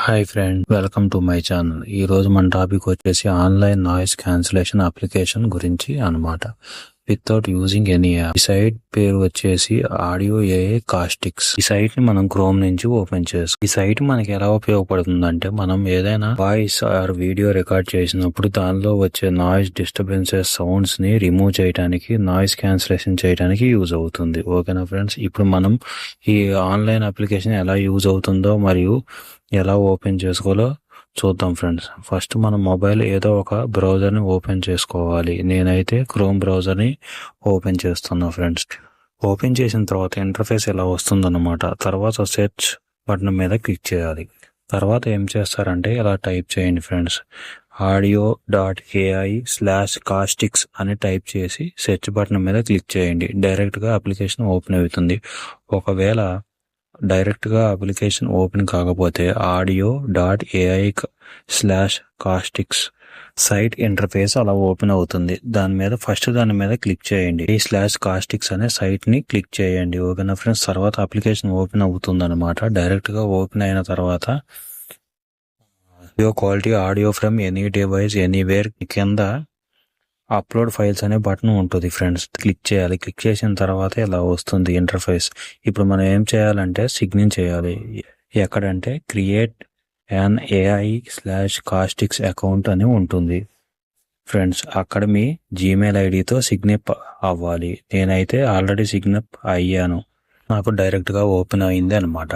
Hi friend, welcome to my channel. ఈ రోజు మన టాపిక్ వచ్చేసి ఆన్లైన్ నాయిస్ క్యాన్సిలేషన్ అప్లికేషన్ గురించి అన్నమాట. Without using any app. ఈ సైట్ పేరు వచ్చేసి ఆడియో ఏఐ కాస్టిక్స్. ఈ సైట్ ని మనం క్రోమ్ నుంచి ఓపెన్ చేసుకో. ఈ సైట్ మనకి ఎలా ఉపయోగపడుతుందంటే, మనం ఏదైనా వాయిస్ ఆర్ వీడియో రికార్డ్ చేసినప్పుడు దానిలో వచ్చే నాయిస్ డిస్టర్బెన్సెస్ సౌండ్స్ ని రిమూవ్ చేయడానికి, నాయిస్ క్యాన్సిలేషన్ చేయడానికి యూజ్ అవుతుంది. ఓకేనా ఫ్రెండ్స్, ఇప్పుడు మనం ఈ ఆన్లైన్ అప్లికేషన్ ఎలా యూజ్ అవుతుందో మరియు ఎలా ఓపెన్ చేసుకోవాలో చూద్దాం ఫ్రెండ్స్. ఫస్ట్ మన మొబైల్ ఏదో ఒక బ్రౌజర్ని ఓపెన్ చేసుకోవాలి. నేనైతే క్రోమ్ బ్రౌజర్ని ఓపెన్ చేస్తున్నా ఫ్రెండ్స్. ఓపెన్ చేసిన తర్వాత ఇంటర్ఫేస్ ఎలా వస్తుందన్నమాట. తర్వాత సెర్చ్ బటన్ మీద క్లిక్ చేయాలి. తర్వాత ఏం చేస్తారంటే ఇలా టైప్ చేయండి ఫ్రెండ్స్, audio.ai/castics అని టైప్ చేసి సెర్చ్ బటన్ మీద క్లిక్ చేయండి. డైరెక్ట్గా అప్లికేషన్ ఓపెన్ అవుతుంది. ఒకవేళ డైరెక్ట్గా అప్లికేషన్ ఓపెన్ కాకపోతే audio.ai/castics సైట్ ఇంటర్ఫేస్ అలా ఓపెన్ అవుతుంది. దాని మీద క్లిక్ చేయండి. castics అనే సైట్ ని క్లిక్ చేయండి. ఓకేనా ఫ్రెండ్స్, తర్వాత అప్లికేషన్ ఓపెన్ అవుతుంది అనమాట. డైరెక్ట్గా ఓపెన్ అయిన తర్వాత quality audio from any device anywhere కింద అప్లోడ్ ఫైల్స్ అనే బటన్ ఉంటుంది ఫ్రెండ్స్. క్లిక్ చేయాలి. క్లిక్ చేసిన తర్వాత ఇలా వస్తుంది ఇంటర్ఫేస్. ఇప్పుడు మనం ఏం చేయాలంటే సిగ్న్ చేయాలి. ఎక్కడంటే క్రియేట్ an AI/castics అకౌంట్ అని ఉంటుంది ఫ్రెండ్స్. అక్కడ మీ జీమెయిల్ ఐడితో సిగ్నప్ అవ్వాలి. నేనైతే ఆల్రెడీ సిగ్నప్ అయ్యాను, నాకు డైరెక్ట్గా ఓపెన్ అయింది అనమాట.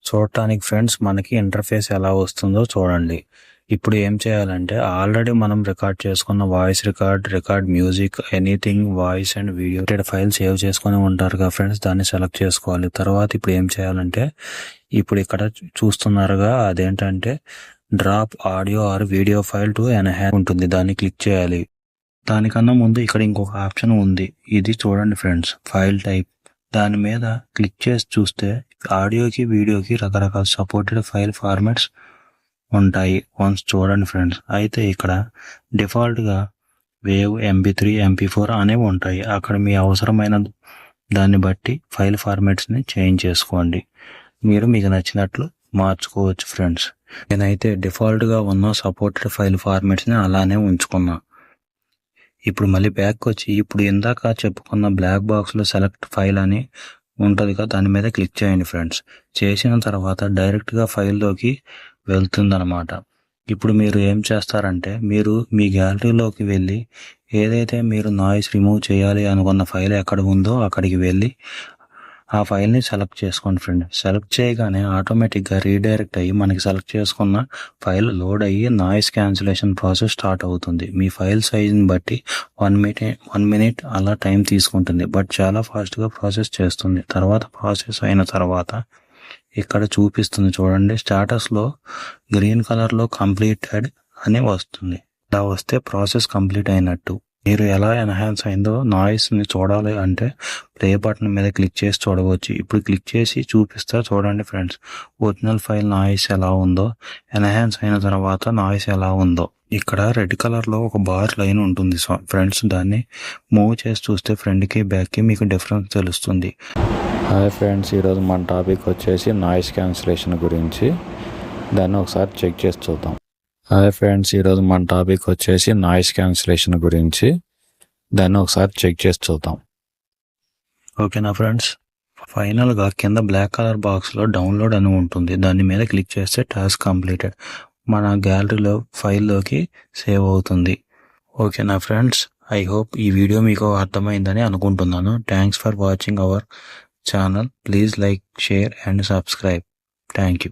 చూడటానికి ఫ్రెండ్స్ మనకి ఇంటర్ఫేస్ ఎలా వస్తుందో చూడండి. ఇప్పుడు ఏం చేయాలంటే, ఆల్రెడీ మనం రికార్డ్ చేసుకున్న voice record music, anything voice and video file save చేసుకుని ఉంటారు కదా ఫ్రెండ్స్, దాన్ని సెలెక్ట్ చేసుకోవాలి. తర్వాత ఇప్పుడు ఏం చేయాలంటే, ఇప్పుడు ఇక్కడ చూస్తున్నారుగా, అదేంటంటే drop audio or video file to enhance ఉంటుంది. దాన్ని క్లిక్ చేయాలి. దానికన్నా ముందు ఇక్కడ ఇంకొక ఆప్షన్ ఉంది, ఇది చూడండి ఫ్రెండ్స్, ఫైల్ టైప్. దాని మీద క్లిక్ చేసి చూస్తే ఆడియోకి వీడియోకి రకరకాల సపోర్టెడ్ ఫైల్ ఫార్మాట్స్ ఉంటాయి. వన్స్ చూడండి ఫ్రెండ్స్. అయితే ఇక్కడ డిఫాల్ట్గా వేవ్, MP3, MP4 అనేవి ఉంటాయి. అక్కడ మీ అవసరమైన దాన్ని బట్టి ఫైల్ ఫార్మాట్స్ని చేంజ్ చేసుకోండి. మీకు నచ్చినట్లు మార్చుకోవచ్చు ఫ్రెండ్స్. నేనైతే డిఫాల్ట్గా ఉన్న సపోర్టెడ్ ఫైల్ ఫార్మాట్స్ని అలానే ఉంచుకున్నా. ఇప్పుడు మళ్ళీ బ్యాక్ వచ్చి, ఇప్పుడు ఇందాక చెప్పుకున్న బ్లాక్ బాక్స్లో సెలెక్ట్ ఫైల్ అని ఉంటుంది కదా, దాని మీద క్లిక్ చేయండి ఫ్రెండ్స్. చేసిన తర్వాత డైరెక్ట్గా ఫైల్లోకి వెళ్తుందన్నమాట. ఇప్పుడు మీరు ఏం చేస్తారంటే, మీరు మీ గ్యాలరీలోకి వెళ్ళి ఏదైతే మీరు నాయిస్ రిమూవ్ చేయాలి అనుకున్న ఫైల్ ఎక్కడ ఉందో అక్కడికి వెళ్ళి ఆ ఫైల్ని సెలెక్ట్ చేసుకోండి ఫ్రెండ్. సెలెక్ట్ చేయగానే ఆటోమేటిక్గా రీడైరెక్ట్ అయ్యి మనకి సెలెక్ట్ చేసుకున్న ఫైల్ లోడ్ అయ్యి నాయిస్ క్యాన్సిలేషన్ ప్రాసెస్ స్టార్ట్ అవుతుంది. మీ ఫైల్ సైజ్ని బట్టి 1 మినిట్ అలా టైం తీసుకుంటుంది, బట్ చాలా ఫాస్ట్గా ప్రాసెస్ చేస్తుంది. తర్వాత ప్రాసెస్ అయిన తర్వాత ఇక్కడ చూపిస్తుంది చూడండి, స్టేటస్లో గ్రీన్ కలర్లో కంప్లీటెడ్ అని వస్తుంది. ఇలా వస్తే ప్రాసెస్ కంప్లీట్ అయినట్టు. మీరు ఎలా ఎన్హాన్స్ అయిందో నాయిస్ని చూడాలి అంటే ప్లే బటన్ మీద క్లిక్ చేసి చూడవచ్చు. ఇప్పుడు క్లిక్ చేసి చూపిస్తా చూడండి ఫ్రెండ్స్, ఒరిజినల్ ఫైల్ నాయిస్ ఎలా ఉందో, ఎన్హాన్స్ అయిన తర్వాత నాయిస్ ఎలా ఉందో. ఇక్కడ రెడ్ కలర్లో ఒక బార్ లైన్ ఉంటుంది ఫ్రెండ్స్, దాన్ని మూవ్ చేసి చూస్తే ఫ్రంట్కి బ్యాక్కి మీకు డిఫరెన్స్ తెలుస్తుంది. హాయ్ ఫ్రెండ్స్, ఈరోజు మన టాపిక్ వచ్చేసి నాయిస్ క్యాన్సిలేషన్ గురించి. దాన్ని ఒకసారి చెక్ చేసి చూద్దాం. హాయ్ ఫ్రెండ్స్, ఈరోజు మన టాపిక్ వచ్చేసి నాయిస్ క్యాన్సిలేషన్ గురించి. దాన్ని ఒకసారి చెక్ చేసి చూద్దాం. ఓకేనా ఫ్రెండ్స్, ఫైనల్గా కింద బ్లాక్ కలర్ బాక్స్లో డౌన్లోడ్ అని ఉంటుంది. దాని మీద క్లిక్ చేస్తే టాస్క్ కంప్లీటెడ్ మన గ్యాలరీలో ఫైల్లోకి సేవ్ అవుతుంది. ఓకేనా ఫ్రెండ్స్, ఐ హోప్ ఈ వీడియో మీకు అర్థమైందని అనుకుంటున్నాను. Thanks for watching our channel. Please like, share and subscribe. Thank you.